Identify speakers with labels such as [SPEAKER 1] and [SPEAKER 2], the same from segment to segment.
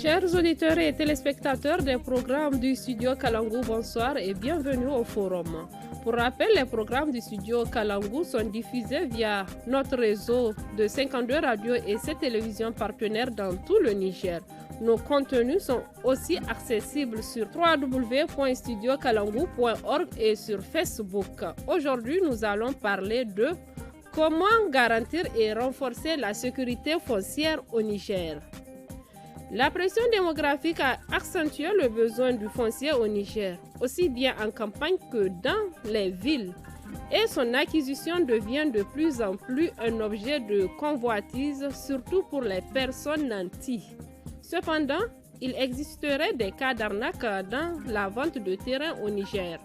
[SPEAKER 1] Chers auditeurs et téléspectateurs des programmes du studio Kalangu, bonsoir et bienvenue au forum. Pour rappel, les programmes du studio Kalangu sont diffusés via notre réseau de 52 radios et 7 télévisions partenaires dans tout le Niger. Nos contenus sont aussi accessibles sur www.studiokalangu.org et sur Facebook. Aujourd'hui, nous allons parler de comment garantir et renforcer la sécurité foncière au Niger. La pression démographique a accentué le besoin du foncier au Niger, aussi bien en campagne que dans les villes. Et son acquisition devient de plus en plus un objet de convoitise, surtout pour les personnes nantis. Cependant, il existerait des cas d'arnaque dans la vente de terrain au Niger,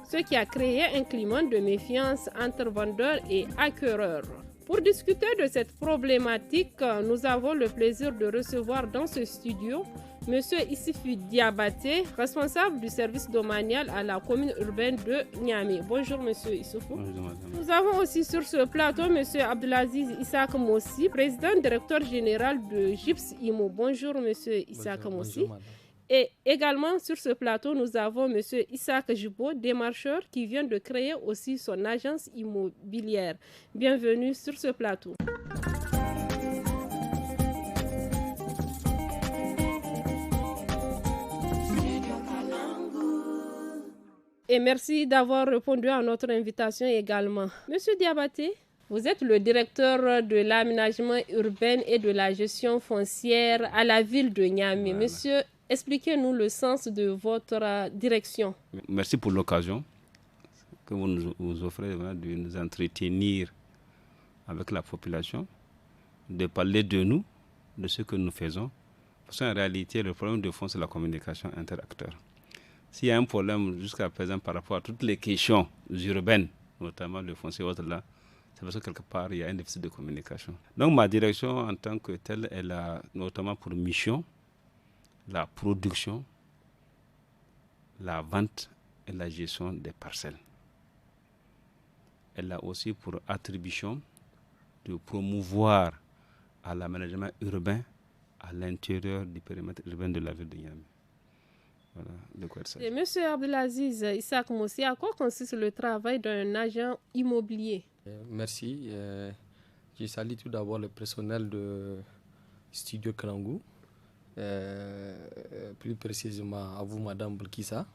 [SPEAKER 1] ce qui a créé un climat de méfiance entre vendeurs et acquéreurs. Pour discuter de cette problématique, nous avons le plaisir de recevoir dans ce studio M. Issifi Diabaté, responsable du service domanial à la commune urbaine de Niamey. Bonjour M. Issoufou.
[SPEAKER 2] Bonjour madame.
[SPEAKER 1] Nous avons aussi sur ce plateau M. Abdelaziz Issaq Mossi, président directeur général de GIPS IMO. Bonjour M. Issaq Mossi.
[SPEAKER 2] Bonjour madame.
[SPEAKER 1] Et également sur ce plateau, nous avons M. Issaq Jibo, démarcheur, qui vient de créer aussi son agence immobilière. Bienvenue sur ce plateau. Et merci d'avoir répondu à notre invitation également. Monsieur Diabaté, vous êtes le directeur de l'aménagement urbain et de la gestion foncière à la ville de Niamey. Voilà. Monsieur, expliquez-nous le sens de votre direction.
[SPEAKER 2] Merci pour l'occasion que vous nous offrez de nous entretenir avec la population, de parler de nous, de ce que nous faisons. Parce qu'en réalité, le problème de fond, c'est la communication interacteur. S'il y a un problème jusqu'à présent par rapport à toutes les questions urbaines, notamment le foncier autre là, c'est parce que quelque part, il y a un déficit de communication. Donc ma direction en tant que telle, elle a notamment pour mission la production, la vente et la gestion des parcelles. Elle a aussi pour attribution de promouvoir à l'aménagement urbain à l'intérieur du périmètre urbain de la ville de Niamey. Voilà de quoi il s'agit.
[SPEAKER 1] Monsieur Abdelaziz Issaq Mossi, à quoi consiste le travail d'un agent immobilier?
[SPEAKER 3] Merci. Je salue tout d'abord le personnel de Studio Kalangu. Plus précisément à vous, Madame Belkissa.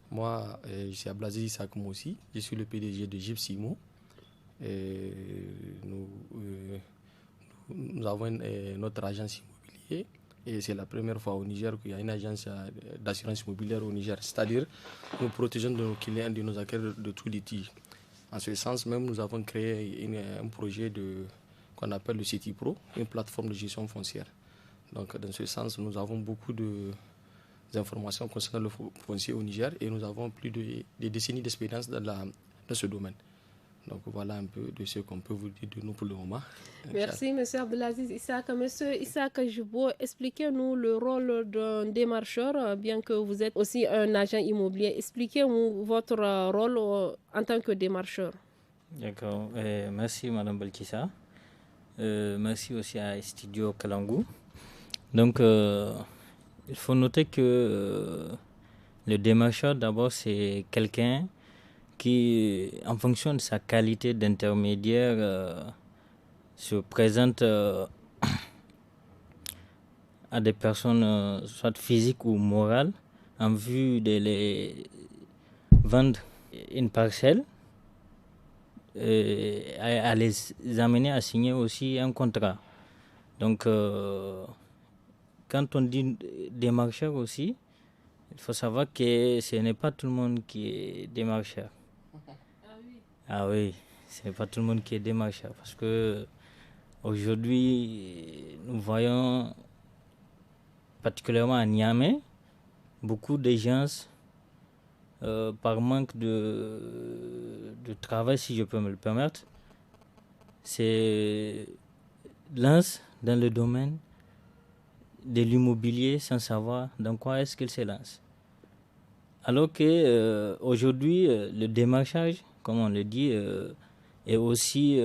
[SPEAKER 3] Moi, je suis Abdelaziz Issaq Mossi. Je suis le PDG de GIPS IMO. Nous avons notre agence immobilière. Et c'est la première fois au Niger qu'il y a une agence d'assurance immobilière au Niger. C'est-à-dire, nous protégeons nos clients de nos acquéreurs de tout litige. En ce sens, même, nous avons créé un projet qu'on appelle le City Pro, une plateforme de gestion foncière. Donc, dans ce sens, nous avons beaucoup d'informations concernant le foncier au Niger et nous avons plus de décennies d'expérience dans ce domaine. Donc, voilà un peu de ce qu'on peut vous dire de nous pour le moment.
[SPEAKER 1] Merci, M. Abdelaziz Issaq. M. Issaq Jibo, expliquez-nous le rôle d'un démarcheur, bien que vous êtes aussi un agent immobilier. Expliquez-nous votre rôle en tant que démarcheur.
[SPEAKER 4] D'accord. Merci, Mme Belkissa. Merci aussi à Studio Kalangu. Donc, il faut noter que le démarcheur, d'abord, c'est quelqu'un qui, en fonction de sa qualité d'intermédiaire, se présente à des personnes, soit physiques ou morales, en vue de les vendre une parcelle, et à les amener à signer aussi un contrat. Donc, quand on dit démarcheur aussi, il faut savoir que ce n'est pas tout le monde qui est démarcheur. Ah oui, ce n'est pas tout le monde qui est démarcheur. Parce que aujourd'hui, nous voyons, particulièrement à Niamey, beaucoup de gens, par manque de travail, si je peux me le permettre, se lancent dans le domaine de l'immobilier sans savoir dans quoi est-ce qu'ils se lancent. Alors que aujourd'hui, le démarchage, comme on le dit, est aussi,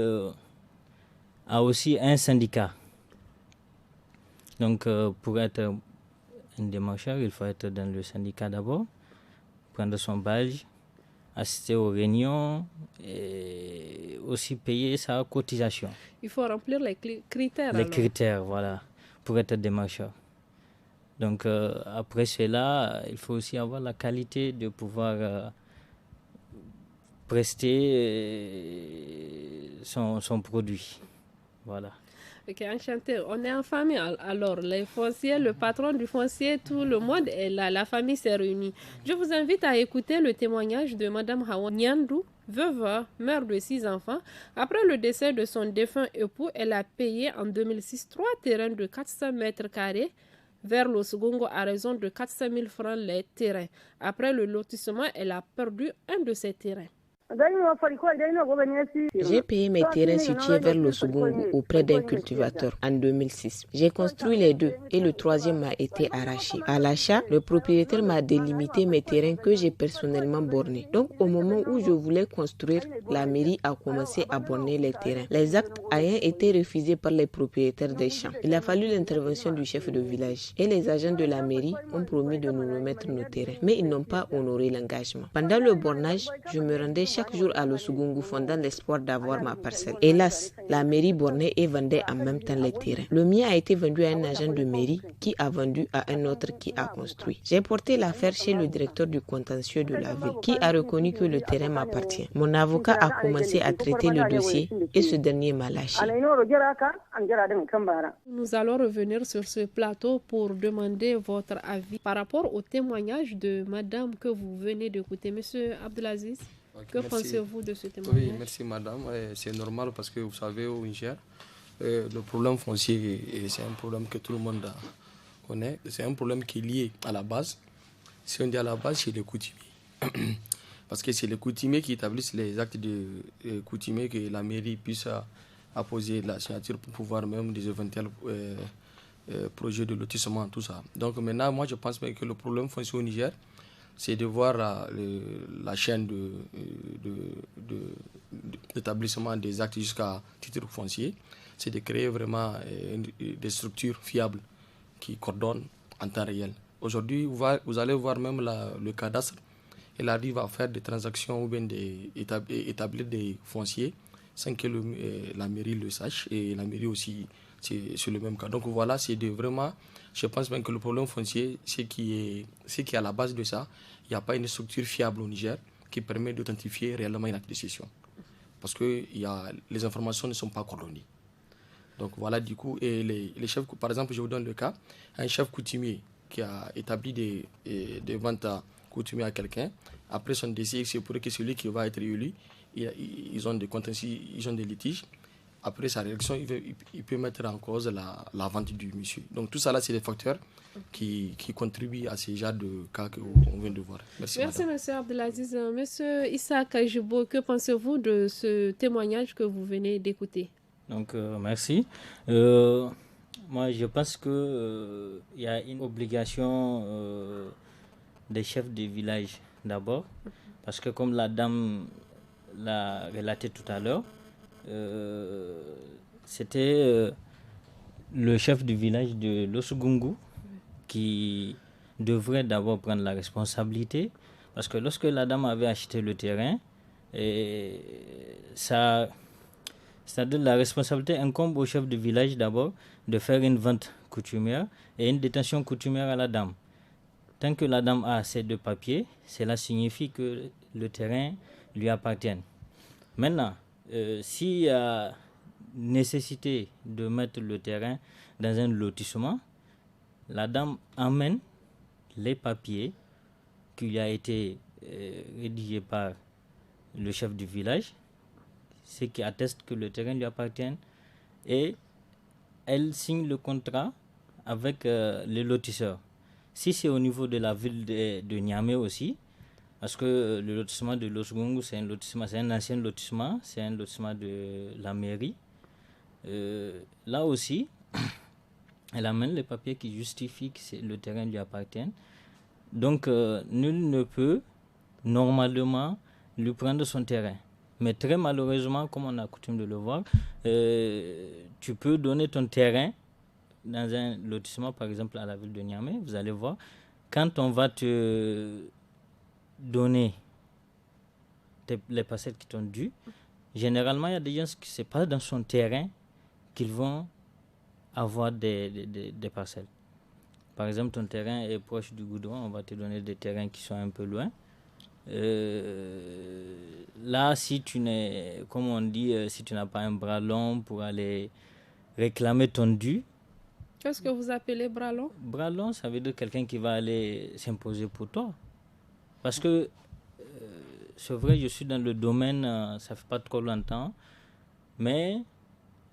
[SPEAKER 4] a aussi un syndicat. Donc, pour être un démarcheur, il faut être dans le syndicat d'abord, prendre son badge, assister aux réunions et aussi payer sa cotisation.
[SPEAKER 1] Il faut remplir les critères.
[SPEAKER 4] Les critères, voilà, pour être démarcheur. Donc après cela, il faut aussi avoir la qualité de pouvoir prester son produit. Voilà.
[SPEAKER 1] Ok, enchanté. On est en famille. Alors, les fonciers, le patron du foncier, tout le monde est là. La famille s'est réunie. Je vous invite à écouter le témoignage de Mme Hawa Nyandou, veuve, mère de 6 enfants. Après le décès de son défunt époux, elle a payé en 2006 3 terrains de 400 mètres carrés vers l'Osugongo à raison de 400 000 francs les terrains. Après le lotissement, elle a perdu un de ses terrains.
[SPEAKER 5] J'ai payé mes terrains situés vers le Sugungu auprès d'un cultivateur en 2006. J'ai construit les deux et le troisième m'a été arraché. À l'achat, le propriétaire m'a délimité mes terrains que j'ai personnellement bornés. Donc au moment où je voulais construire, la mairie a commencé à borner les terrains. Les actes ayant été refusés par les propriétaires des champs. Il a fallu l'intervention du chef de village et les agents de la mairie ont promis de nous remettre nos terrains. Mais ils n'ont pas honoré l'engagement. Pendant le bornage, je me rendais chaque jour à l'Osugungu fondant l'espoir d'avoir ma parcelle. Hélas, la mairie bornait et vendait en même temps les terrains. Le mien a été vendu à un agent de mairie qui a vendu à un autre qui a construit. J'ai porté l'affaire chez le directeur du contentieux de la ville qui a reconnu que le terrain m'appartient. Mon avocat a commencé à traiter le dossier et ce dernier m'a lâché.
[SPEAKER 1] Nous allons revenir sur ce plateau pour demander votre avis par rapport au témoignage de madame que vous venez d'écouter. Monsieur Abdelaziz. Que pensez-vous de ce témoignage?
[SPEAKER 3] Oui, merci madame. C'est normal parce que vous savez, au Niger, le problème foncier, c'est un problème que tout le monde connaît. C'est un problème qui est lié à la base. Si on dit à la base, c'est les coutumiers. Parce que c'est les coutumiers qui établissent les actes de coutumiers que la mairie puisse apposer la signature pour pouvoir même des éventuels projets de lotissement, tout ça. Donc maintenant, moi je pense que le problème foncier au Niger, c'est de voir la chaîne d'établissement des actes jusqu'à titre foncier. C'est de créer vraiment des structures fiables qui coordonnent en temps réel. Aujourd'hui, vous allez voir même le cadastre. Il arrive à faire des transactions ou bien établir des fonciers sans que la mairie le sache. Et la mairie aussi, c'est sur le même cas. Donc voilà, c'est de vraiment... Je pense même que le problème foncier, c'est qui est à la base de ça. Il n'y a pas une structure fiable au Niger qui permet d'authentifier réellement une acquisition. Parce que les informations ne sont pas coordonnées. Donc voilà, du coup, et les chefs, par exemple, je vous donne le cas, un chef coutumier qui a établi des ventes coutumières à quelqu'un, après son décès, c'est pour que celui qui va être élu, ils ont des contentieux, ils ont des litiges. Après sa réaction, il peut mettre en cause la vente du monsieur. Donc tout ça là, c'est des facteurs qui contribuent à ces genres de cas qu'on vient de voir. Merci
[SPEAKER 1] monsieur Abdelaziz. Monsieur Issa Kajibo, que pensez-vous de ce témoignage que vous venez d'écouter?
[SPEAKER 4] Donc merci. Moi, je pense qu'il y a une obligation des chefs de village d'abord, parce que comme la dame l'a relaté tout à l'heure, c'était le chef du village de l'Osugungu qui devrait d'abord prendre la responsabilité, parce que lorsque la dame avait acheté le terrain, c'est-à-dire la responsabilité incombe au chef du village d'abord de faire une vente coutumière et une détention coutumière à la dame. Tant que la dame a ces deux papiers, cela signifie que le terrain lui appartient. Maintenant, s'il y a nécessité de mettre le terrain dans un lotissement, la dame amène les papiers qui lui a été rédigés par le chef du village, ce qui atteste que le terrain lui appartient, et elle signe le contrat avec le lotisseur. Si c'est au niveau de la ville de Niamey aussi, parce que le lotissement de l'Osugungu, c'est un ancien lotissement, c'est un lotissement de la mairie. Là aussi, elle amène les papiers qui justifient que le terrain lui appartient. Donc, nul ne peut normalement lui prendre son terrain. Mais très malheureusement, comme on a coutume de le voir, tu peux donner ton terrain dans un lotissement, par exemple à la ville de Niamey, vous allez voir, quand on va te donner les parcelles qui t'ont dû, généralement, il y a des gens qui se passent dans son terrain qu'ils vont avoir des parcelles. Par exemple, ton terrain est proche du goudron, on va te donner des terrains qui sont un peu loin. Là, si tu n'es, comme on dit, si tu n'as pas un bras long pour aller réclamer ton dû.
[SPEAKER 1] Qu'est-ce que vous appelez bras long?
[SPEAKER 4] Bras long, ça veut dire quelqu'un qui va aller s'imposer pour toi. Parce que c'est vrai, je suis dans le domaine, ça fait pas trop longtemps, mais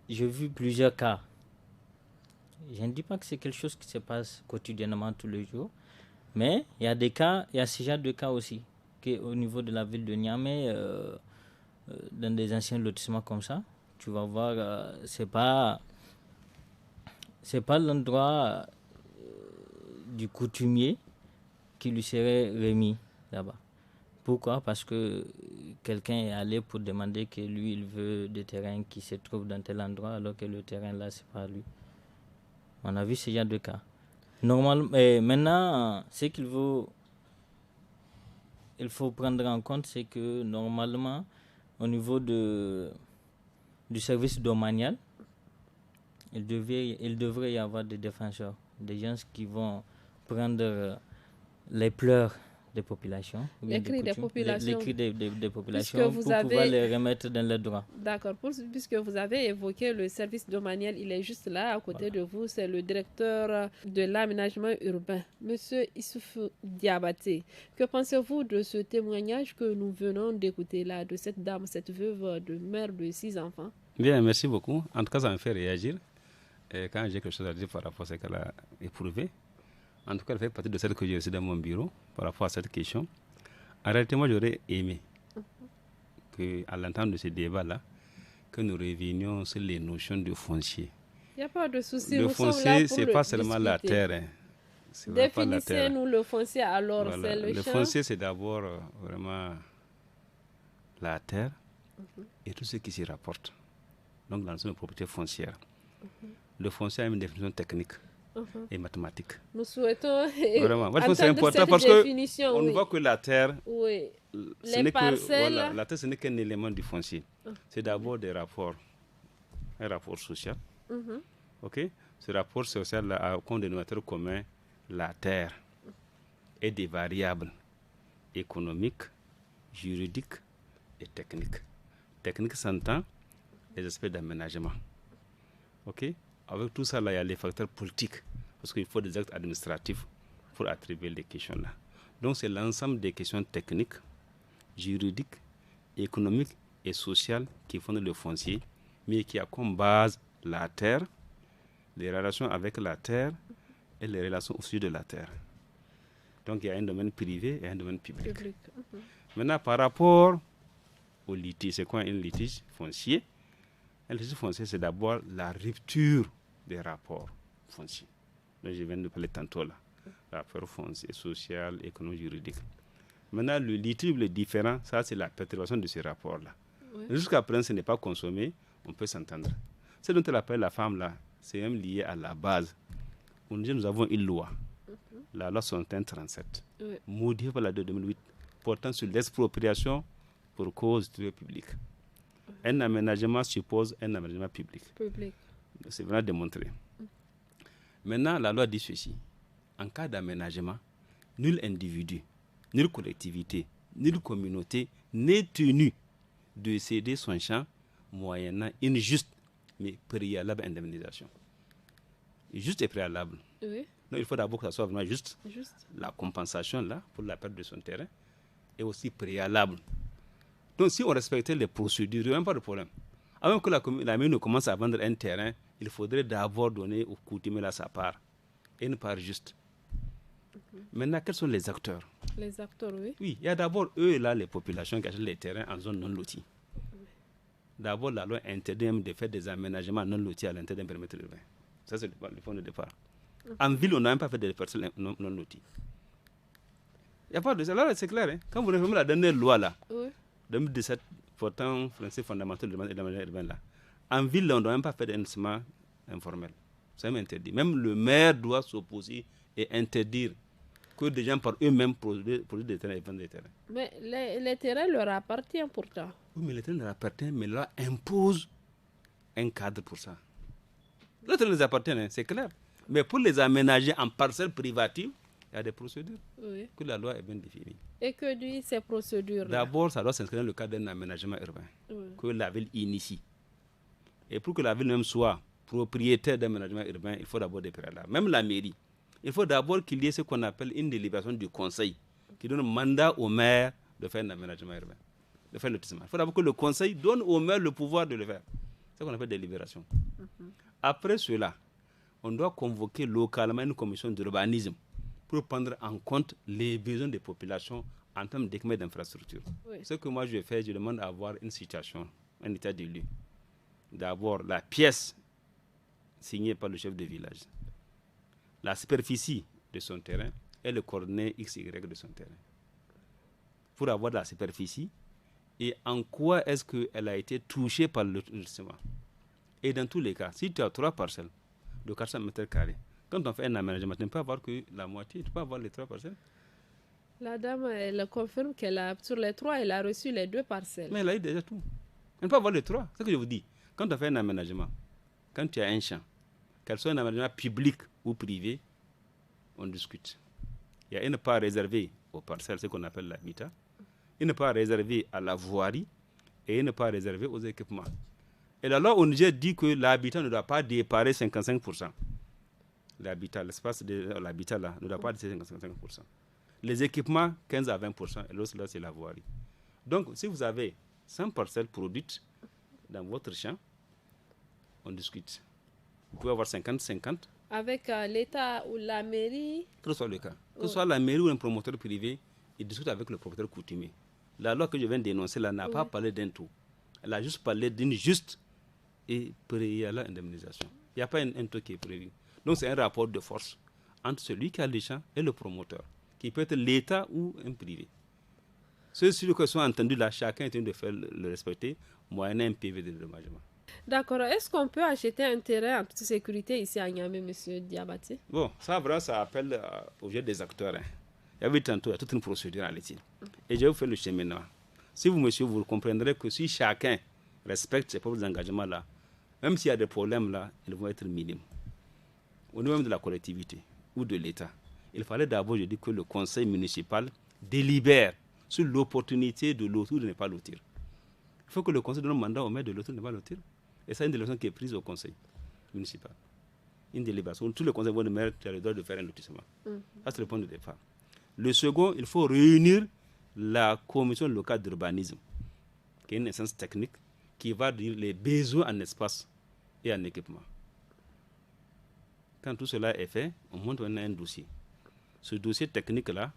[SPEAKER 4] j'ai vu plusieurs cas. Je ne dis pas que c'est quelque chose qui se passe quotidiennement tous les jours, mais il y a des cas, il y a ce genre de cas aussi, qu'au niveau de la ville de Niamey, dans des anciens lotissements comme ça, tu vas voir, c'est pas l'endroit du coutumier qui lui serait remis là-bas. Pourquoi? Parce que quelqu'un est allé pour demander que lui, il veut des terrains qui se trouvent dans tel endroit, alors que le terrain là, c'est pas lui. On a vu ce genre de cas. Maintenant, ce qu'il faut prendre en compte, c'est que normalement, au niveau du service domanial, il devrait y avoir des défenseurs, des gens qui vont prendre les pleurs des populations.
[SPEAKER 1] Les cris des populations.
[SPEAKER 4] Les cris des populations pour pouvoir les remettre dans leurs droits.
[SPEAKER 1] D'accord. Puisque vous avez évoqué le service domanial, il est juste là, à côté de vous. C'est le directeur de l'aménagement urbain, Monsieur Issoufou Diabaté. Que pensez-vous de ce témoignage que nous venons d'écouter là, de cette dame, cette veuve de mère de 6 enfants?
[SPEAKER 2] Bien, merci beaucoup. En tout cas, ça me fait réagir. Et quand j'ai quelque chose à dire par rapport à ce qu'elle a éprouvé, en tout cas, elle fait partie de celle que j'ai reçue dans mon bureau par rapport à cette question. En réalité, moi, j'aurais aimé qu'à l'entente de ce débat-là, que nous revenions sur les notions de foncier.
[SPEAKER 1] Il n'y a pas de souci.
[SPEAKER 2] Le foncier, ce n'est pas seulement la terre. Hein.
[SPEAKER 1] Définissez-nous le foncier alors.
[SPEAKER 2] Voilà.
[SPEAKER 1] C'est le champ.
[SPEAKER 2] Foncier, c'est d'abord vraiment la terre et tout ce qui s'y rapporte. Donc, dans la propriété foncière. Le foncier a une définition technique. Et mathématiques.
[SPEAKER 1] Nous souhaitons
[SPEAKER 2] vraiment. Moi, je pense que c'est important parce qu'on ne voit que la terre.
[SPEAKER 1] Oui.
[SPEAKER 2] Les parcelles. La terre, ce n'est qu'un élément du foncier. C'est d'abord un rapport social. Ok. Ce rapport social a comme dénominateur commun la terre et des variables économiques, juridiques et techniques. Technique s'entend les aspects d'aménagement. Ok. Avec tout ça, là, il y a les facteurs politiques, parce qu'il faut des actes administratifs pour attribuer les questions-là. Donc, c'est l'ensemble des questions techniques, juridiques, économiques et sociales qui font le foncier, mais qui a comme base la terre, les relations avec la terre et les relations au sujet de la terre. Donc, il y a un domaine privé et un domaine public. Maintenant, par rapport au litige, c'est quoi un litige foncier? Un litige foncier, c'est d'abord la rupture des rapports fonciers. Donc, je viens de parler tantôt là. Rapport foncier, social, économique, juridique. Maintenant, le litige, le différent, ça, c'est la perturbation de ces rapports-là. Oui. Jusqu'à présent, ce n'est pas consommé, on peut s'entendre. Ce dont elle appelle la femme là, c'est même lié à la base. Nous avons une loi, la loi 6137, modifiée par la loi de 2008, portant sur l'expropriation pour cause du public. Un aménagement suppose un aménagement public. C'est vraiment démontré. Maintenant, la loi dit ceci. En cas d'aménagement, nul individu, nulle collectivité, nulle communauté n'est tenu de céder son champ moyennant une juste mais préalable indemnisation. Juste et préalable. Oui. Donc, il faut d'abord que ça soit vraiment juste. La compensation là, pour la perte de son terrain, est aussi préalable. Donc, si on respectait les procédures, il n'y a même pas de problème. Avant que la commune commence à vendre un terrain, il faudrait d'abord donner au coutumier sa part. Et une part juste. Maintenant, quels sont les acteurs?
[SPEAKER 1] Les acteurs, oui.
[SPEAKER 2] Oui, il y a d'abord eux, là, les populations qui achètent les terrains en zone non lotie. D'abord, la loi interdit de faire des aménagements non lotis à l'intérieur d'un périmètre urbain. Ça, c'est le point de départ. En ville, on n'a même pas fait des parcelles non loties. Il n'y a pas de ça. Là, c'est clair. Hein? Quand vous réformez la dernière loi, là, 2017, portant principe fondamental de l'aménagement urbain, là, en ville, on ne doit même pas faire d'investissement informel. C'est même interdit. Même le maire doit s'opposer et interdire que des gens par eux-mêmes produisent des terrains et vendent des terrains.
[SPEAKER 1] Mais les terrains leur appartiennent pourtant.
[SPEAKER 2] Oui, mais les terrains leur appartiennent, mais là impose un cadre pour ça. Les terrains les appartiennent, hein, c'est clair. Mais pour les aménager en parcelles privatives, il y a des procédures que la loi est bien définie.
[SPEAKER 1] Et que disent ces procédures?
[SPEAKER 2] D'abord, ça doit s'inscrire dans le cadre d'un aménagement urbain que la ville initie. Et pour que la ville même soit propriétaire d'un aménagement urbain, il faut d'abord des préalables. Même la mairie, il faut d'abord qu'il y ait ce qu'on appelle une délibération du conseil qui donne mandat au maire de faire un aménagement urbain, de faire le lotissement. Il faut d'abord que le conseil donne au maire le pouvoir de le faire. C'est ce qu'on appelle délibération. Après cela, on doit convoquer localement une commission d'urbanisme pour prendre en compte les besoins des populations en termes d'équipement d'infrastructure. Ce que moi je vais faire, je demande à avoir une situation, un état de lieu. D'abord, la pièce signée par le chef de village, la superficie de son terrain et le coordonnées XY de son terrain. Pour avoir la superficie et en quoi est-ce qu'elle a été touchée par le lotissement. Et dans tous les cas, si tu as 3 parcelles de 400 mètres carrés, quand on fait un aménagement, tu ne peux avoir que la moitié, tu peux avoir les 3 parcelles.
[SPEAKER 1] La dame, elle confirme qu'elle a, sur les 3, elle a reçu les 2 parcelles.
[SPEAKER 2] Mais elle a eu déjà tout. Elle ne peut pas avoir les 3. C'est ce que je vous dis. Quand on fait un aménagement, quand tu as un champ, qu'elle soit un aménagement public ou privé, on discute. Il y a une part réservée aux parcelles, ce qu'on appelle l'habitat, une part réservée à la voirie et une part réservée aux équipements. Et la loi au Niger dit que l'habitat ne doit pas dépasser 55%. L'habitat, l'espace de l'habitat là, ne doit pas dépasser 55%. Les équipements, 15 à 20%, et l'autre là, c'est la voirie. Donc, si vous avez 100 parcelles produites dans votre champ, on discute. Vous pouvez avoir 50-50.
[SPEAKER 1] Avec l'État ou la mairie?
[SPEAKER 2] Que ce soit le cas. Que ce soit la mairie ou un promoteur privé, il discute avec le promoteur coutumier. La loi que je viens de dénoncer là n'a pas parlé d'un taux. Elle a juste parlé d'une juste et préalable indemnisation. Il n'y a pas un taux qui est prévu. Donc c'est un rapport de force entre celui qui a les champs et le promoteur, qui peut être l'État ou un privé. Ceux qui sont entendus là, chacun est train de faire le respecter, moyennant un PV de dédommagement.
[SPEAKER 1] D'accord. Est-ce qu'on peut acheter un terrain en toute sécurité ici à Niamey, M. Diabaté?
[SPEAKER 2] Bon, ça vraiment, ça appelle au jeu des acteurs. Hein. Il y avait tantôt, il y a toute une procédure à l'étude. Et je vais vous faire le cheminement. Si vous, monsieur, vous comprendrez que si chacun respecte ses propres engagements là, même s'il y a des problèmes là, ils vont être minimes. Au niveau même de la collectivité ou de l'État, il fallait d'abord, je dis, que le conseil municipal délibère sur l'opportunité de lotir ou de ne pas lotir. Il faut que le conseil donne un mandat au maire de lotir ou de ne pas lotir. Et ça, une délibération qui est prise au conseil municipal. Une délibération. Tous les conseils vont de maire qui a le droit de faire un lotissement. Ça, c'est le point de départ. Le second, il faut réunir la commission locale d'urbanisme, qui est une instance technique qui va dire les besoins en espace et en équipement. Quand tout cela est fait, on monte un dossier. Ce dossier technique-là,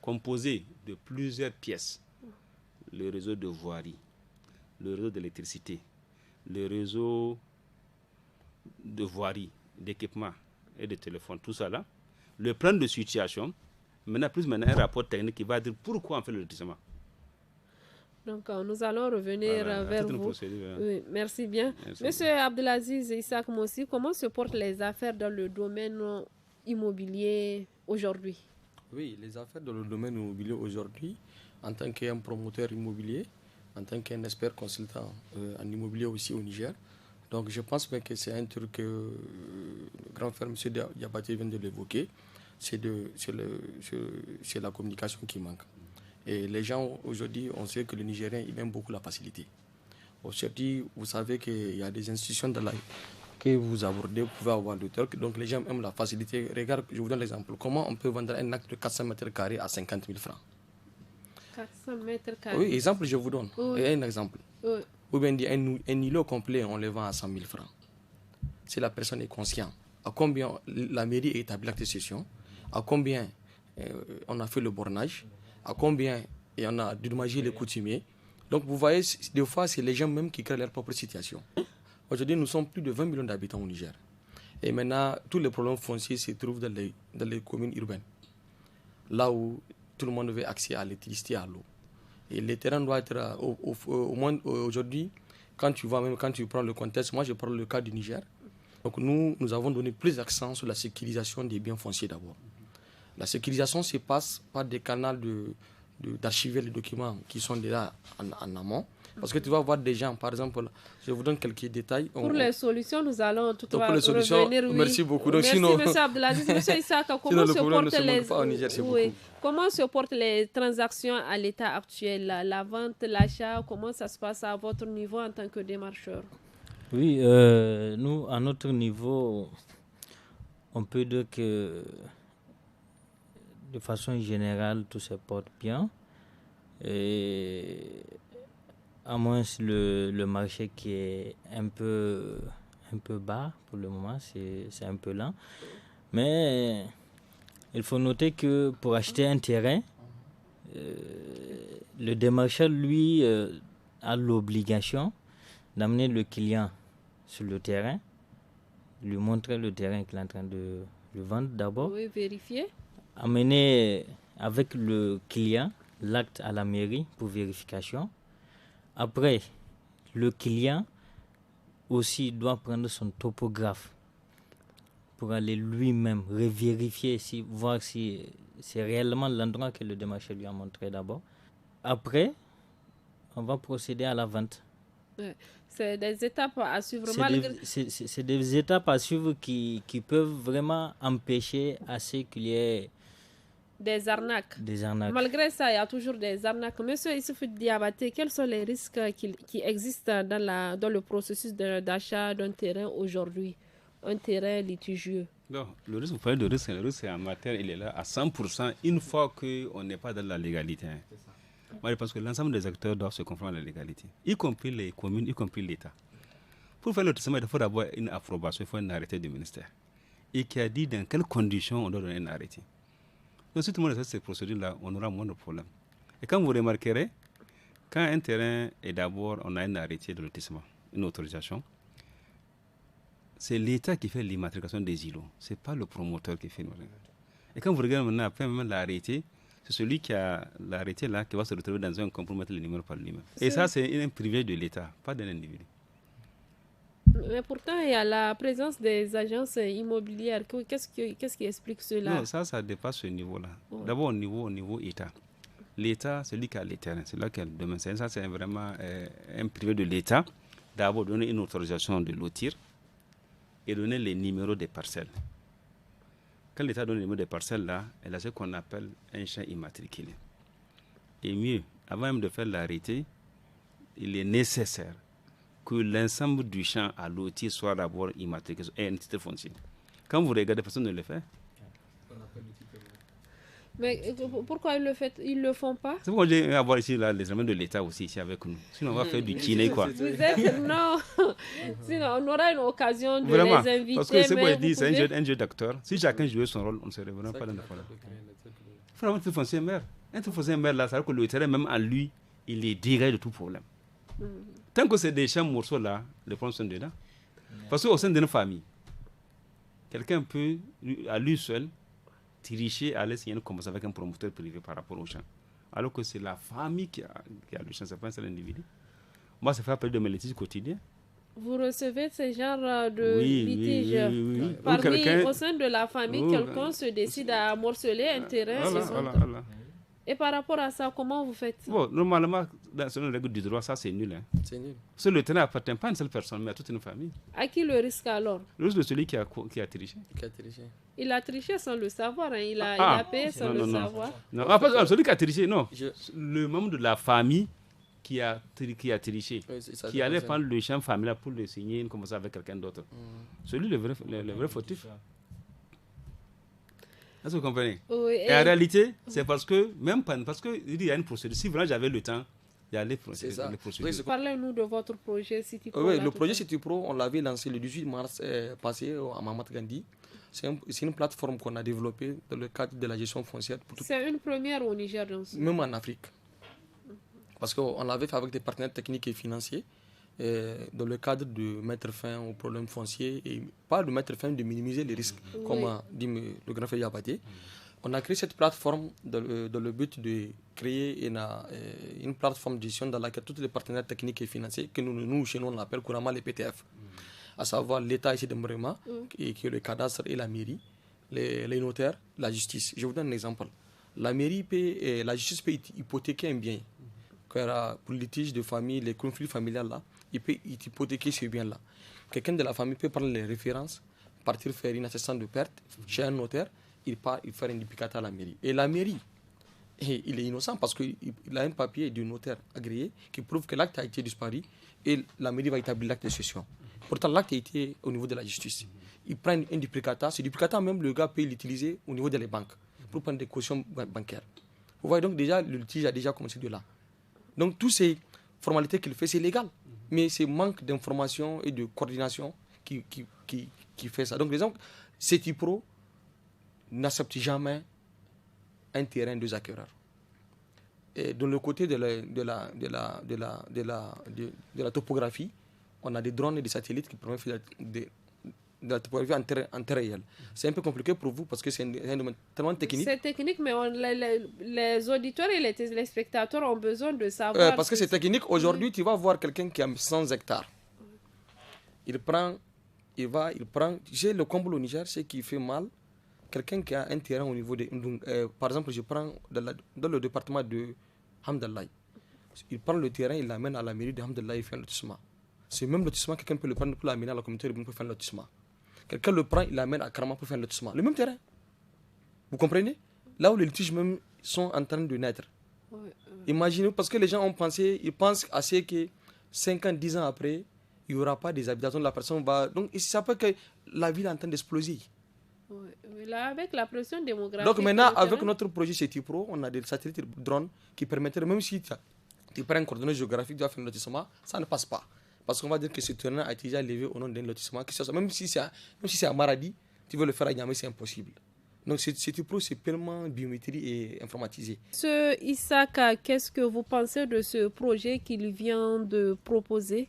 [SPEAKER 2] composé de plusieurs pièces, le réseau de voirie, le réseau d'électricité, le réseau de voirie, d'équipement et de téléphone, tout ça là, le plan de situation, maintenant un rapport technique qui va dire pourquoi on fait le lotissement.
[SPEAKER 1] Donc, nous allons revenir vers vous. Oui, merci bien. Monsieur Abdelaziz Isaac Mossi, comment se portent les affaires dans le domaine immobilier aujourd'hui?
[SPEAKER 3] Oui, les affaires dans le domaine immobilier aujourd'hui, en tant qu'un promoteur immobilier, en tant qu'un expert consultant en immobilier aussi au Niger. Donc, je pense que c'est un truc que le grand frère M. Diabaté vient de l'évoquer. C'est la communication qui manque. Et les gens, aujourd'hui, on sait que le Nigérien, il aime beaucoup la facilité. Aujourd'hui, vous savez qu'il y a des institutions que vous abordez, vous pouvez avoir le truc. Donc, les gens aiment la facilité. Regarde, je vous donne l'exemple. Comment on peut vendre un acte de 400 mètres carrés à 50 000 francs?
[SPEAKER 1] 400 mètres carrés.
[SPEAKER 3] Oui, exemple, je vous donne.
[SPEAKER 1] Oui.
[SPEAKER 3] Un exemple. Oui. Ou bien un îlot complet, on le vend à 100 000 francs. Si la personne est consciente, à combien la mairie a établi l'acte de cession, à combien on a fait le bornage, à combien on a dédommagé les coutumiers. Donc vous voyez, des fois, c'est les gens même qui créent leur propre situation. Aujourd'hui, nous sommes plus de 20 millions d'habitants au Niger. Et maintenant, tous les problèmes fonciers se trouvent dans les communes urbaines. Là où tout le monde veut accès à l'électricité, à l'eau. Et les terrains doivent être, au moins aujourd'hui, quand tu prends le contexte, moi je prends le cas du Niger, Donc nous avons donné plus d'accent sur la sécurisation des biens fonciers d'abord. La sécurisation se passe par des canaux d'archiver les documents qui sont déjà en amont. Parce que tu vas voir des gens, par exemple, je vous donne quelques détails.
[SPEAKER 1] Pour les solutions, nous allons tout
[SPEAKER 3] pour les solutions,
[SPEAKER 1] revenir. Oui.
[SPEAKER 3] Merci beaucoup. Donc,
[SPEAKER 1] merci,
[SPEAKER 3] sinon,
[SPEAKER 1] M. Abdelaziz. M. Issaka, comment se portent les transactions à l'état actuel, la vente, l'achat, comment ça se passe à votre niveau en tant que démarcheur?
[SPEAKER 4] Oui, nous, à notre niveau, on peut dire que de façon générale, tout se porte bien. Et à moins le marché qui est un peu bas pour le moment, c'est un peu lent. Mais il faut noter que pour acheter un terrain, le démarcheur, lui, a l'obligation d'amener le client sur le terrain, lui montrer le terrain qu'il est en train de vendre d'abord.
[SPEAKER 1] Oui, vérifier.
[SPEAKER 4] Amener avec le client l'acte à la mairie pour vérification. Après, le client aussi doit prendre son topographe pour aller lui-même revérifier, voir si c'est réellement l'endroit que le démarcheur lui a montré d'abord. Après, on va procéder à la vente.
[SPEAKER 1] Ouais. C'est des étapes à suivre.
[SPEAKER 4] C'est des étapes à suivre qui peuvent vraiment empêcher à ce qu'il y ait
[SPEAKER 1] des arnaques. Malgré ça, il y a toujours des arnaques. Monsieur Issoufou Diabaté, quels sont les risques qui existent dans le processus d'achat d'un terrain aujourd'hui, un terrain litigieux?
[SPEAKER 2] Non, le risque, vous parlez de risque, le risque en matière, il est là à 100% une fois qu'on n'est pas dans la légalité. Moi, je pense que l'ensemble des acteurs doivent se conformer à la légalité, y compris les communes, y compris l'État. Pour faire le testament, il faut d'abord une approbation, il faut un arrêté du ministère. Et qui a dit dans quelles conditions on doit donner un arrêté. Donc, si tout le monde fait ces procédures-là, on aura moins de problèmes. Et quand vous remarquerez, quand un terrain est d'abord, on a un arrêté de lotissement, une autorisation, c'est l'État qui fait l'immatriculation des îlots. Ce n'est pas le promoteur qui fait. Et quand vous regardez maintenant, après même l'arrêté, c'est celui qui a l'arrêté là qui va se retrouver dans un compromettre le numéro par lui-même. Et ça, c'est un privilège de l'État, pas d'un individu.
[SPEAKER 1] Mais pourtant, il y a la présence des agences immobilières. Qu'est-ce qui explique cela?
[SPEAKER 2] Non, ça dépasse ce niveau-là. Oh. D'abord, au niveau État. L'État, c'est lui qui a les terrains. C'est là qu'elle demande. Ça, c'est vraiment un privé de l'État. D'abord, donner une autorisation de lotir et donner les numéros des parcelles. Quand l'État donne les numéros des parcelles, là, elle a ce qu'on appelle un champ immatriculé. Et mieux, avant même de faire l'arrêté, il est nécessaire que l'ensemble du champ à lotir soit d'abord immatriculé et un titre foncier. Quand vous regardez, personne ne le fait.
[SPEAKER 1] Mais pourquoi ils le font pas?
[SPEAKER 2] C'est pourquoi j'ai avoir ici là, les éléments de l'État aussi ici avec nous. Sinon on va faire du kiné quoi.
[SPEAKER 1] Vous êtes non. Sinon on aura une occasion de
[SPEAKER 2] vraiment,
[SPEAKER 1] les inviter.
[SPEAKER 2] Parce que c'est quoi je dis, c'est un jeu d'acteur. Si chacun jouait son rôle, on ne serait vraiment pas dans le problème. Il faut avoir un titre foncier maire. Un titre foncier maire là, ça veut dire que le terrain même à lui, il est dégagé de tout problème. Tant que c'est des champs morceaux là, les problèmes sont dedans. Parce qu'au sein d'une famille, quelqu'un peut, à lui seul, tricher, aller signer une convention avec un promoteur privé par rapport au champ. Alors que c'est la famille qui a le champ, c'est pas un seul individu. Moi, ça fait appel de mes litiges quotidiens.
[SPEAKER 1] Vous recevez ce genre de litiges?
[SPEAKER 2] Oui.
[SPEAKER 1] Parmi, au sein de la famille, quelqu'un se décide à morceler un terrain.
[SPEAKER 2] Voilà. Et
[SPEAKER 1] par rapport à ça, comment vous faites?
[SPEAKER 2] Bon, normalement, selon les règles du droit, ça c'est nul. Hein.
[SPEAKER 3] C'est nul.
[SPEAKER 2] Parce que le terrain n'appartient pas à une seule personne, mais à toute une famille.
[SPEAKER 1] À qui le risque alors?
[SPEAKER 2] Le risque de celui qui a triché.
[SPEAKER 1] Il a triché sans le savoir, hein. Il a payé sans le savoir.
[SPEAKER 2] Non, pas celui qui a triché, non. Le membre de la famille qui a triché, qui allait prendre le champ familial pour le signer une convention avec quelqu'un d'autre. Celui, le vrai fautif. Est-ce que vous comprenez?
[SPEAKER 1] Oui,
[SPEAKER 2] et en réalité, c'est parce que, même pas, parce qu'il y a une procédure. Si vraiment j'avais le temps, il y a les procédures.
[SPEAKER 1] Parlez-nous de votre projet CityPro.
[SPEAKER 3] Oui, le projet CityPro, on l'avait lancé le 18 mars passé à Mahamat Gandhi. C'est une plateforme qu'on a développée dans le cadre de la gestion foncière.
[SPEAKER 1] C'est une première au Niger, donc.
[SPEAKER 3] Même en Afrique. Parce qu'on l'avait fait avec des partenaires techniques et financiers. Dans le cadre de mettre fin aux problèmes fonciers et pas de mettre fin, de minimiser les risques, comme a dit le grand frère Yabaté. On a créé cette plateforme dans le but de créer une plateforme de gestion dans laquelle tous les partenaires techniques et financiers, que nous chez nous on appelle couramment les PTF, à savoir l'État ici de Mbrema, qui est le cadastre et la mairie, les notaires, la justice. Je vous donne un exemple. La justice peut hypothéquer un bien. Car pour le litige de famille, les conflits familiaux là, il peut hypothéquer ce bien-là. Quelqu'un de la famille peut prendre les références, partir faire une attestation de perte chez un notaire, il part, il fait un duplicata à la mairie. Et la mairie, il est innocent parce qu'il a un papier du notaire agréé qui prouve que l'acte a été disparu et la mairie va établir l'acte de cession. Pourtant, l'acte a été au niveau de la justice. Il prend un duplicata. Ce duplicata, même le gars peut l'utiliser au niveau des banques pour prendre des cautions bancaires. Vous voyez donc déjà, le litige a déjà commencé de là. Donc, toutes ces formalités qu'il fait, c'est légal. Mais c'est manque d'information et de coordination qui fait ça. Donc, les gens, CETIPRO n'accepte jamais un terrain de acquéreurs. Et de le côté de la topographie, on a des drones et des satellites qui permettent de la topographie en temps réel. C'est un peu compliqué pour vous parce que c'est un domaine tellement technique.
[SPEAKER 1] C'est technique, mais les auditeurs et les téléspectateurs ont besoin de savoir.
[SPEAKER 3] Parce que c'est technique. Aujourd'hui, tu vas voir quelqu'un qui a 100 hectares. Il prend. Tu sais, le comble au Niger, c'est qui fait mal. Quelqu'un qui a un terrain au niveau de. Par exemple, je prends dans le département de Hamdallah. Il prend le terrain, il l'amène à la mairie de Hamdallah, il fait un lotissement. C'est même lotissement, quelqu'un peut le prendre pour l'amener à la communauté pour faire un lotissement. Quelqu'un le prend, il l'amène à Karama pour faire un lotissement. Le même terrain. Vous comprenez? Là où les litiges même sont en train de naître. Imaginez, parce que les gens ils pensent assez que 5 ans, 10 ans après, il n'y aura pas des habitations, la personne va. Donc, il s'appelle que la ville est en train d'exploser.
[SPEAKER 1] Mais là, avec la pression démographique.
[SPEAKER 3] Donc, maintenant, avec notre projet CETIPRO, on a des satellites drones qui permettraient, même si tu prends un coordonnée géographique, tu vas faire un lotissement, ça ne passe pas. Parce qu'on va dire que ce terrain a été déjà levé au nom d'un lotissement. Même si c'est à Maradi, tu veux le faire à Niamey, c'est impossible. Donc, CETIPRO, c'est pleinement biométrie et informatisé.
[SPEAKER 1] Monsieur Issaka, qu'est-ce que vous pensez de ce projet qu'il vient de proposer?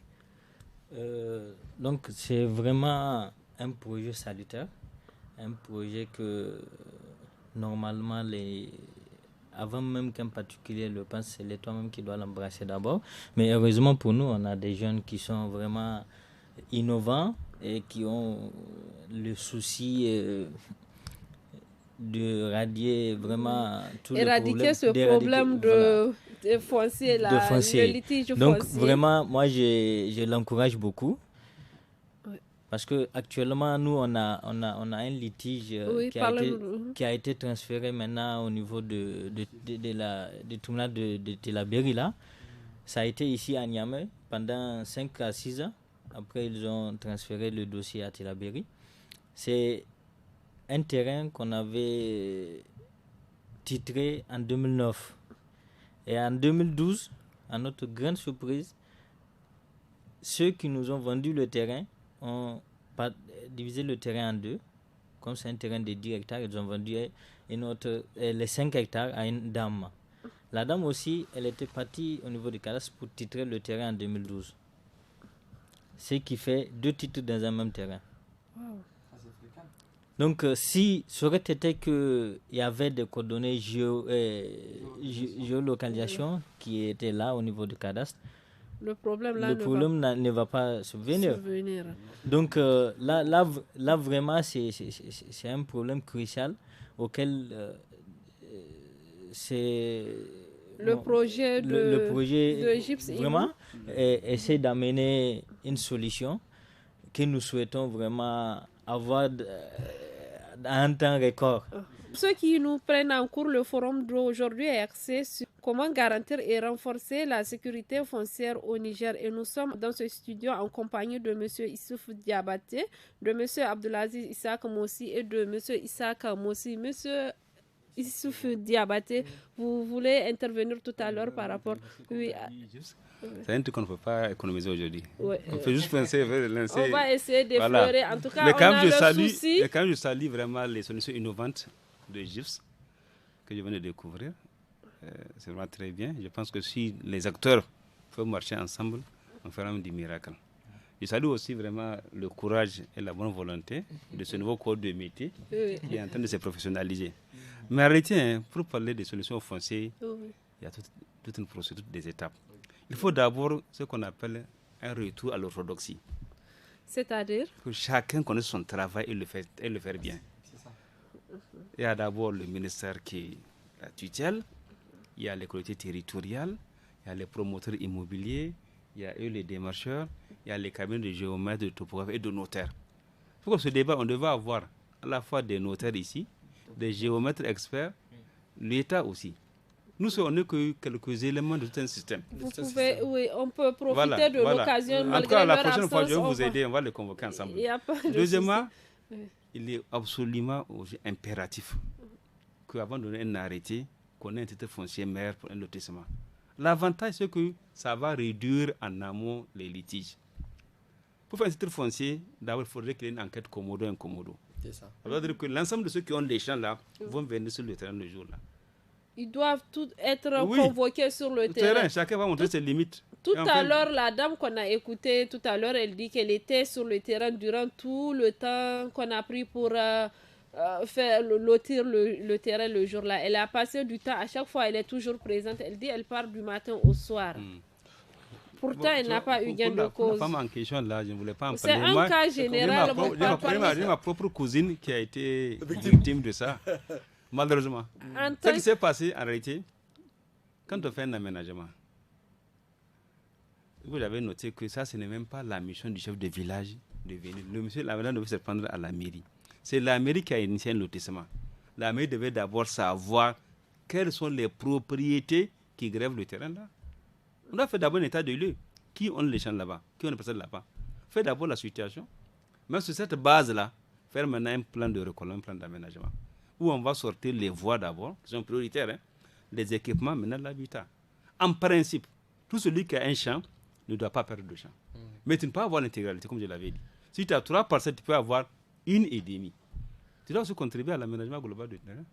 [SPEAKER 4] Donc, c'est vraiment un projet salutaire. Un projet que, normalement, avant même qu'un particulier le pense, c'est l'État même qui doit l'embrasser d'abord. Mais heureusement pour nous, on a des jeunes qui sont vraiment innovants et qui ont le souci de radier vraiment tous les problèmes.
[SPEAKER 1] Éradiquer ce problème de foncier, le litige foncier.
[SPEAKER 4] Donc vraiment, moi, je l'encourage beaucoup. Parce qu'actuellement, nous, on a un litige qui a été transféré maintenant au niveau du tribunal de Tillabéri. Là. Ça a été ici à Niamey pendant 5 à 6 ans. Après, ils ont transféré le dossier à Tillabéri. C'est un terrain qu'on avait titré en 2009. Et en 2012, à notre grande surprise, ceux qui nous ont vendu le terrain ont divisé le terrain en deux. Comme c'est un terrain de 10 hectares, ils ont vendu les 5 hectares à une dame. La dame aussi, elle était partie au niveau du cadastre pour titrer le terrain en 2012. Ce qui fait 2 titres dans un même terrain. Wow. Donc, si ça aurait été qu'il y avait des coordonnées géolocalisation qui étaient là au niveau du cadastre, le problème ne va pas subvenir. Donc là vraiment, c'est un problème crucial auquel c'est
[SPEAKER 1] le projet de Gypse
[SPEAKER 4] vraiment essaie d'amener une solution que nous souhaitons vraiment avoir à un temps record.
[SPEAKER 1] Ceux qui nous prennent en cours, le forum d'aujourd'hui est axé sur comment garantir et renforcer la sécurité foncière au Niger. Et nous sommes dans ce studio en compagnie de M. Issouf Diabaté, de M. Abdelaziz Issaka Mossi et de M. Issaka Mossi. M. Issouf Diabaté, vous voulez intervenir tout à l'heure par rapport... Oui.
[SPEAKER 2] C'est un truc qu'on ne peut pas économiser aujourd'hui.
[SPEAKER 1] Ouais.
[SPEAKER 2] On peut juste penser vers lancer.
[SPEAKER 1] On va essayer d'effleurer. En tout cas,
[SPEAKER 2] mais quand
[SPEAKER 1] on a le souci.
[SPEAKER 2] Mais quand je salue vraiment les solutions innovantes de GIFS que je viens de découvrir, c'est vraiment très bien. Je pense que si les acteurs peuvent marcher ensemble, on fera du miracle. Je salue aussi vraiment le courage et la bonne volonté de ce nouveau corps de métier qui est en train de se professionnaliser. Mais en réalité, pour parler des solutions foncières, il y a toute une procédure, des étapes. Il faut d'abord ce qu'on appelle un retour à l'orthodoxie.
[SPEAKER 1] C'est-à-dire
[SPEAKER 2] que chacun connaisse son travail et le faire bien. Il y a d'abord le ministère qui est la tutelle, il y a les collectivités territoriales, il y a les promoteurs immobiliers, il y a eux les démarcheurs, il y a les cabinets de géomètres, de topographes et de notaires. Pour ce débat, on devait avoir à la fois des notaires ici, des géomètres experts, l'État aussi. Nous, on n'est que quelques éléments de tout un système.
[SPEAKER 1] Vous pouvez, oui, on peut profiter de l'occasion.
[SPEAKER 2] En tout cas, la prochaine fois, je vais vous aider, on va les convoquer ensemble. Deuxièmement, il est absolument impératif qu'avant de donner un arrêté, qu'on ait un titre foncier maire pour un lotissement. L'avantage, c'est que ça va réduire en amont les litiges. Pour faire un titre foncier, d'abord, il faudrait qu'il y ait une enquête commodo-incommodo. C'est ça. Ça veut dire que l'ensemble de ceux qui ont des champs là vont venir sur le terrain le jour là. Ils
[SPEAKER 1] doivent tous être convoqués sur le terrain.
[SPEAKER 2] Chacun va montrer ses limites.
[SPEAKER 1] Tout à l'heure, la dame qu'on a écoutée tout à l'heure, elle dit qu'elle était sur le terrain durant tout le temps qu'on a pris pour faire lotir le terrain le jour-là. Elle a passé du temps, à chaque fois, elle est toujours présente. Elle dit qu'elle part du matin au soir. Pourtant, elle n'a pas eu gain de cause.
[SPEAKER 2] La femme en question, là, je ne voulais pas en parler.
[SPEAKER 1] C'est un cas général.
[SPEAKER 2] J'ai ma propre cousine qui a été victime de ça. Malheureusement. Ce qui s'est passé en réalité, quand on fait un aménagement, vous avez noté que ça, ce n'est même pas la mission du chef de village de venir. Le monsieur l'aménagement devait se prendre à la mairie. C'est la mairie qui a initié un lotissement. La mairie devait d'abord savoir quelles sont les propriétés qui grèvent le terrain là. On a fait d'abord un état de lieu. Qui ont les champs là-bas? Qui ont les personnes là-bas? Fait d'abord la situation. Mais sur cette base-là, faire maintenant un plan de recollement, un plan d'aménagement. Où on va sortir les voies d'abord, qui sont prioritaires, les équipements, maintenant l'habitat. En principe, tout celui qui a un champ ne doit pas perdre de champ. Mais tu ne peux pas avoir l'intégralité, comme je l'avais dit. Si tu as 3 parcelles, tu peux avoir 1,5. Tu dois aussi contribuer à l'aménagement global du terrain.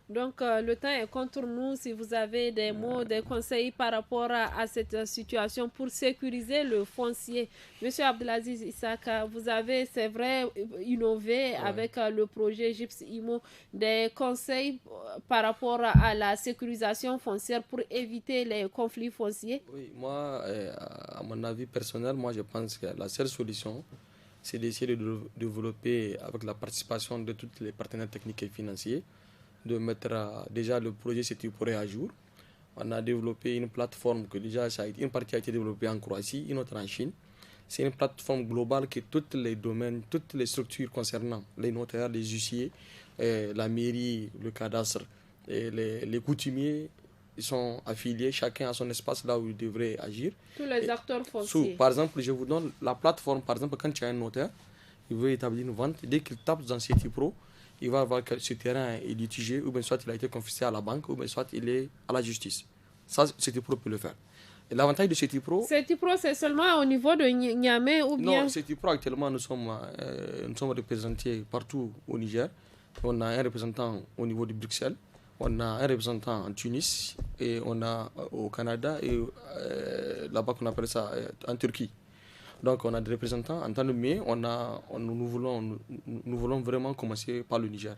[SPEAKER 1] Donc, le temps est contre nous. Si vous avez des mots, des conseils par rapport à cette situation pour sécuriser le foncier. Monsieur Abdelaziz Issaka, vous avez, c'est vrai, innové avec le projet GIPS IMO, des conseils par rapport à la sécurisation foncière pour éviter les conflits fonciers?
[SPEAKER 3] Oui, moi, à mon avis personnel, moi je pense que la seule solution, c'est d'essayer de développer avec la participation de tous les partenaires techniques et financiers, de mettre déjà le projet CETIPRO à jour. On a développé une plateforme que déjà une partie a été développée en Croatie, une autre en Chine. C'est une plateforme globale que tous les domaines, toutes les structures concernant les notaires, les huissiers, la mairie, le cadastre, et les coutumiers, ils sont affiliés, chacun a son espace là où il devrait agir.
[SPEAKER 1] Tous les acteurs fonciers.
[SPEAKER 3] Par exemple, je vous donne la plateforme, par exemple, quand tu as un notaire, il veut établir une vente, dès qu'il tape dans CETIPRO, il va voir que ce terrain est litigé, ou bien soit il a été confisqué à la banque, ou bien soit il est à la justice. Ça, CETIPRO peut le faire. Et l'avantage de CETIPRO...
[SPEAKER 1] CETIPRO, c'est seulement au niveau de Niamey ou bien...
[SPEAKER 3] Non, CETIPRO, actuellement, nous sommes représentés partout au Niger. On a un représentant au niveau de Bruxelles, on a un représentant en Tunis, et on a au Canada, et là-bas qu'on appelle ça en Turquie. Donc on a des représentants. En temps de mai, nous voulons vraiment commencer par le Niger.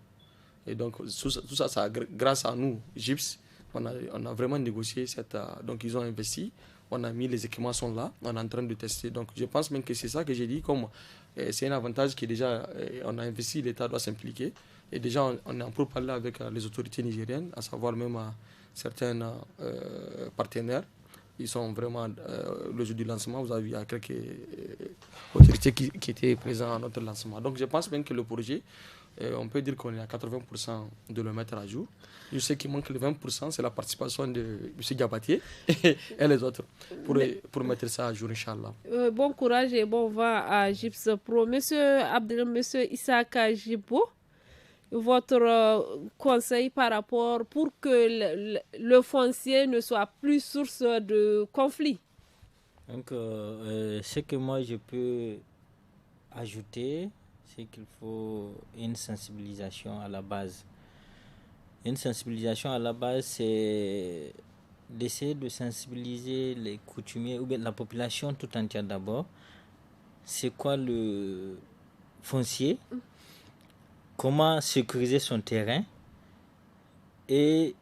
[SPEAKER 3] Et donc tout ça grâce à nous, GIPS, on a vraiment négocié donc ils ont investi, on a mis les équipements sont là, on est en train de tester. Donc je pense même que c'est ça que j'ai dit, comme c'est un avantage qui déjà, on a investi, l'État doit s'impliquer. Et déjà on est en pour parler avec les autorités nigériennes, à savoir même certains partenaires. Ils sont vraiment, le jour du lancement, vous avez vu, il y a quelques autorités qui étaient présentes à notre lancement. Donc je pense même que le projet, on peut dire qu'on est à 80% de le mettre à jour. Je sais qu'il manque le 20%, c'est la participation de M. Gabatier et les autres pour mettre ça à jour, Inch'Allah.
[SPEAKER 1] Bon courage et bon vent à GIPS Pro. Monsieur Issaka Jibo, votre conseil par rapport pour que le foncier ne soit plus source de conflit?
[SPEAKER 4] Donc, ce que moi je peux ajouter, c'est qu'il faut une sensibilisation à la base. Une sensibilisation à la base, c'est d'essayer de sensibiliser les coutumiers ou bien la population tout entière d'abord. C'est quoi le foncier? Comment sécuriser son terrain et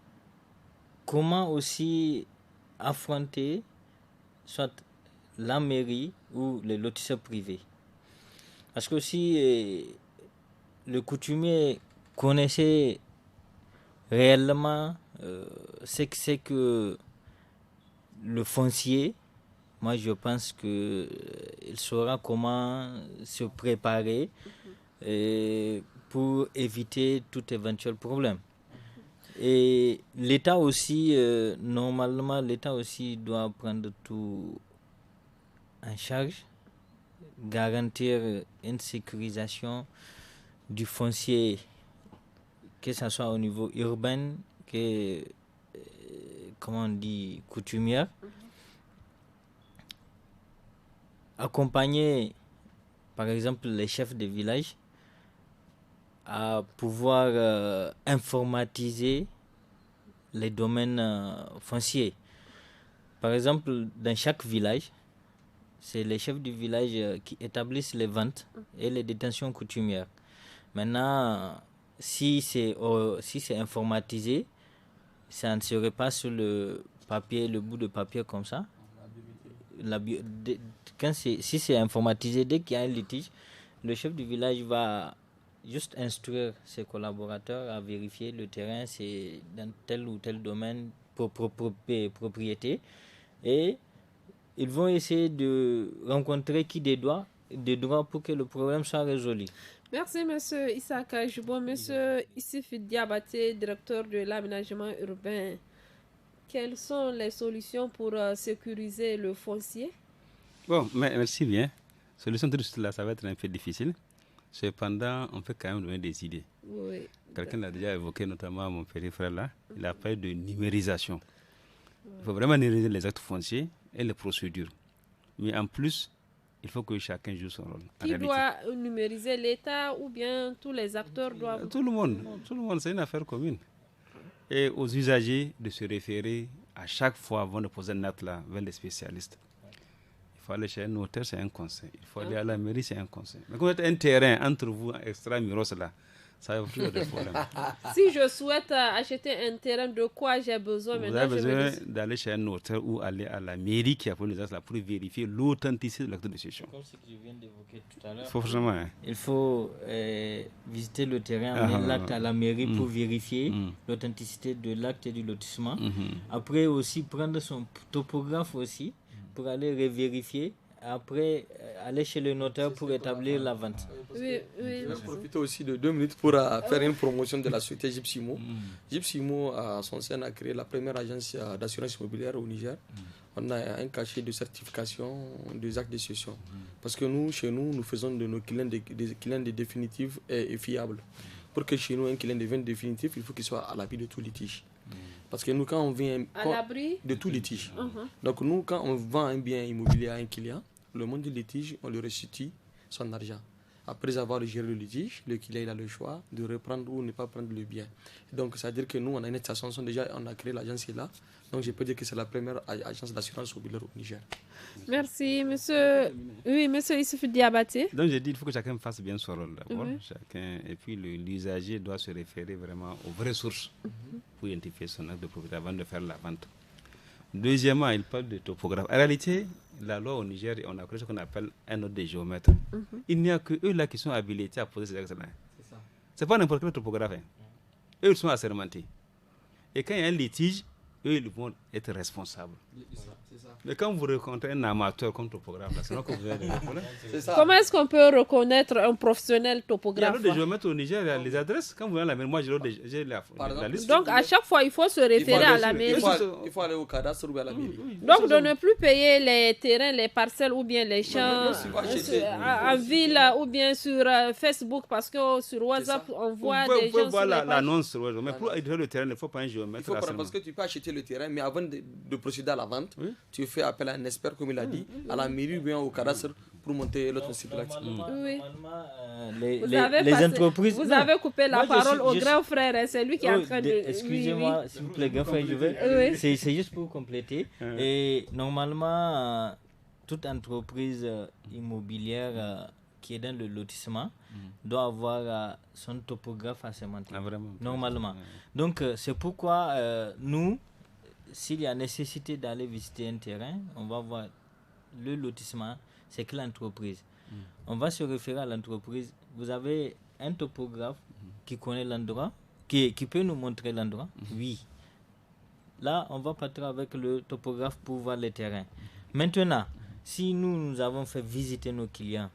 [SPEAKER 4] comment aussi affronter soit la mairie ou les lotisseurs privés. Parce que si le coutumier connaissait réellement ce que c'est que le foncier, moi je pense qu'il saura comment se préparer pour éviter tout éventuel problème. Et l'État aussi, normalement, l'État aussi doit prendre tout en charge, garantir une sécurisation du foncier, que ce soit au niveau urbain, que, comment on dit, coutumière. Accompagner, par exemple, les chefs de village à pouvoir informatiser les domaines fonciers. Par exemple, dans chaque village, c'est les chefs du village qui établissent les ventes et les détentions coutumières. Maintenant, si c'est informatisé, ça ne serait pas sur le papier, le bout de papier comme ça. Si c'est informatisé, dès qu'il y a un litige, le chef du village va juste instruire ses collaborateurs à vérifier le terrain, c'est dans tel ou tel domaine, propriété. Et ils vont essayer de rencontrer des droits pour que le problème soit résolu.
[SPEAKER 1] Merci, M. Issaka Jubon. M. Issif Diabaté, directeur de l'aménagement urbain. Quelles sont les solutions pour sécuriser le foncier?
[SPEAKER 2] Bon, merci bien. Solution tout de suite là, ça va être un peu difficile. Cependant, on peut quand même donner des idées.
[SPEAKER 1] Oui.
[SPEAKER 2] Quelqu'un l'a déjà évoqué, notamment mon petit frère là. Il a parlé de numérisation. Il faut vraiment numériser les actes fonciers et les procédures. Mais en plus, il faut que chacun joue son rôle.
[SPEAKER 1] Qui doit numériser, l'État ou bien tous les acteurs doivent...
[SPEAKER 2] Tout le monde, c'est une affaire commune. Et aux usagers de se référer à chaque fois avant de poser un acte là vers les spécialistes. Il faut aller chez un notaire, c'est un conseil. Il faut aller à la mairie, c'est un conseil. Mais quand vous avez un terrain entre vous, extra-muros là, ça va plus de problème.
[SPEAKER 1] Si je souhaite acheter un terrain, de quoi j'ai besoin maintenant?
[SPEAKER 2] Vous avez besoin d'aller chez un notaire ou aller à la mairie qui a pris les actes là pour vérifier l'authenticité de l'acte de cession.
[SPEAKER 4] Comme ce que je viens d'évoquer tout à l'heure.
[SPEAKER 2] Forcément.
[SPEAKER 4] Il faut visiter le terrain, amener l'acte à la mairie pour vérifier l'authenticité de l'acte et du lotissement. Après aussi prendre son topographe aussi pour aller revérifier. Après, aller chez le notaire pour établir la vente.
[SPEAKER 3] Oui. Je vais profiter aussi de 2 minutes pour faire une promotion de la société Gypsimo. Gypsimo, à son sein, a créé la première agence d'assurance immobilière au Niger. On a un cachet de certification des actes de cession. Parce que nous, chez nous, nous faisons de nos clients des clients définitifs et fiables. Pour que chez nous, un client devienne définitif, il faut qu'il soit à l'abri de tout litige. Parce que nous, quand on vient
[SPEAKER 1] à l'abri
[SPEAKER 3] de tout litige, donc nous, quand on vend un bien immobilier à un client, le montant du litige, on lui restitue son argent. Après avoir géré le litige, le client il a le choix de reprendre ou ne pas prendre le bien. Donc, c'est-à-dire que nous, on a une station, déjà, on a créé l'agence là. Donc, je peux dire que c'est la première agence d'assurance immobilière au Niger.
[SPEAKER 1] Merci, monsieur. Oui, monsieur Issoufou Diabaté.
[SPEAKER 2] Donc, j'ai dit qu'il faut que chacun fasse bien son rôle d'abord. Et puis, l'usager doit se référer vraiment aux vraies sources pour identifier son acte de propriété avant de faire la vente. Deuxièmement, il parle de topographe. En réalité, la loi au Niger, on a créé ce qu'on appelle un ordre des géomètres. Il n'y a que eux là qui sont habilités à poser ces actes-là. C'est pas n'importe quel topographe. Eux, ils sont assermentés. Et quand il y a un litige, eux, ils vont être responsables. Mais quand vous rencontrez un amateur comme topographe, c'est là que vous avez des problèmes.
[SPEAKER 1] Comment est-ce qu'on peut reconnaître un professionnel topographe?
[SPEAKER 2] Il y a des géomètres au Niger, il y a les adresses. Quand vous voyez la mairie, moi j'ai la liste.
[SPEAKER 1] Donc à chaque fois, il faut se référer à la mairie.
[SPEAKER 3] Il faut aller au cadastre ou à la mairie.
[SPEAKER 1] Donc de ne plus payer les terrains, les parcelles ou bien les champs en ville ou bien sur Facebook, parce que sur WhatsApp, on voit des gens.
[SPEAKER 2] Vous pouvez voir l'annonce sur WhatsApp. Mais pour acheter le terrain, il ne faut pas un géomètre.
[SPEAKER 3] Parce que tu peux acheter le terrain, mais avant de procéder à la vente, tu fais appel à un expert, comme il a dit, à la mairie ou bien au cadastre pour monter l'autre cycle.
[SPEAKER 4] Les entreprises.
[SPEAKER 1] Vous avez coupé la parole au grand frère, c'est lui qui est en train de.
[SPEAKER 4] Excusez-moi, s'il vous plaît, grand frère, je vais. C'est juste pour compléter. Et normalement, toute entreprise immobilière qui est dans le lotissement doit avoir son topographe assermenté. Normalement. Donc, c'est pourquoi nous, s'il y a nécessité d'aller visiter un terrain, on va voir le lotissement, c'est que l'entreprise. On va se référer à l'entreprise. Vous avez un topographe qui connaît l'endroit, qui peut nous montrer l'endroit. Oui. Là, on va partir avec le topographe pour voir les terrains. Maintenant, si nous avons fait visiter nos clients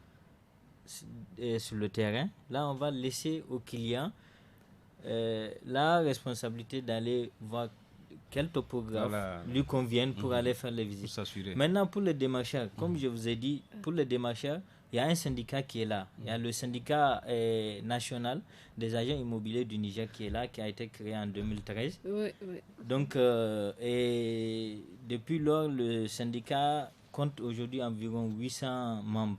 [SPEAKER 4] sur le terrain, là, on va laisser aux clients la responsabilité d'aller voir quel topographe lui convienne pour aller faire les visites. Maintenant, pour les démarcheurs, comme je vous ai dit, pour les démarcheurs, il y a un syndicat qui est là. Il y a le syndicat national des agents immobiliers du Niger qui est là, qui a été créé en 2013.
[SPEAKER 1] Oui.
[SPEAKER 4] Donc, et depuis lors, le syndicat compte aujourd'hui environ 800 membres.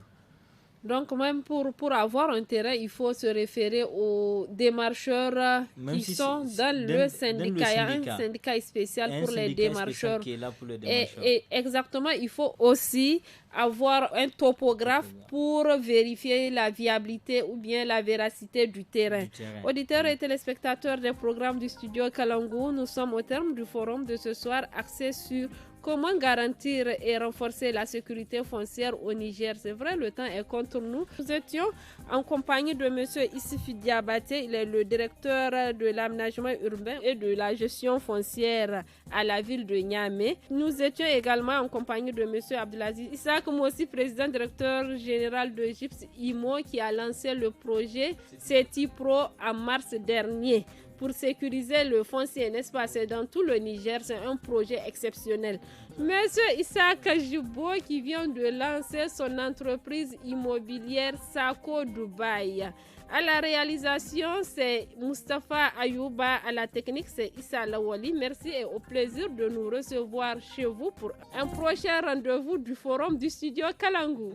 [SPEAKER 1] Donc, même pour avoir un terrain, il faut se référer aux démarcheurs qui sont dans le syndicat. Il y a un syndicat spécial pour les démarcheurs.
[SPEAKER 4] Qui est là pour les démarcheurs.
[SPEAKER 1] Et exactement, il faut aussi avoir un topographe pour vérifier la viabilité ou bien la véracité du terrain. Auditeurs et téléspectateurs des programmes du studio Kalangu, nous sommes au terme du forum de ce soir axé sur comment garantir et renforcer la sécurité foncière au Niger. C'est vrai, le temps est contre nous. Nous étions en compagnie de M. Issifi Diabaté. Il est le directeur de l'aménagement urbain et de la gestion foncière à la ville de Niamey. Nous étions également en compagnie de M. Abdelaziz Isaac Moussi, président directeur général de Gyps IMO, qui a lancé le projet CETI Pro en mars dernier. Pour sécuriser le foncier, n'est-ce pas? C'est dans tout le Niger, c'est un projet exceptionnel. Monsieur Issa Kajibo qui vient de lancer son entreprise immobilière Sako Dubaï. À la réalisation, c'est Mustafa Ayouba. À la technique, c'est Issa Lawali. Merci et au plaisir de nous recevoir chez vous pour un prochain rendez-vous du forum du studio Kalangu.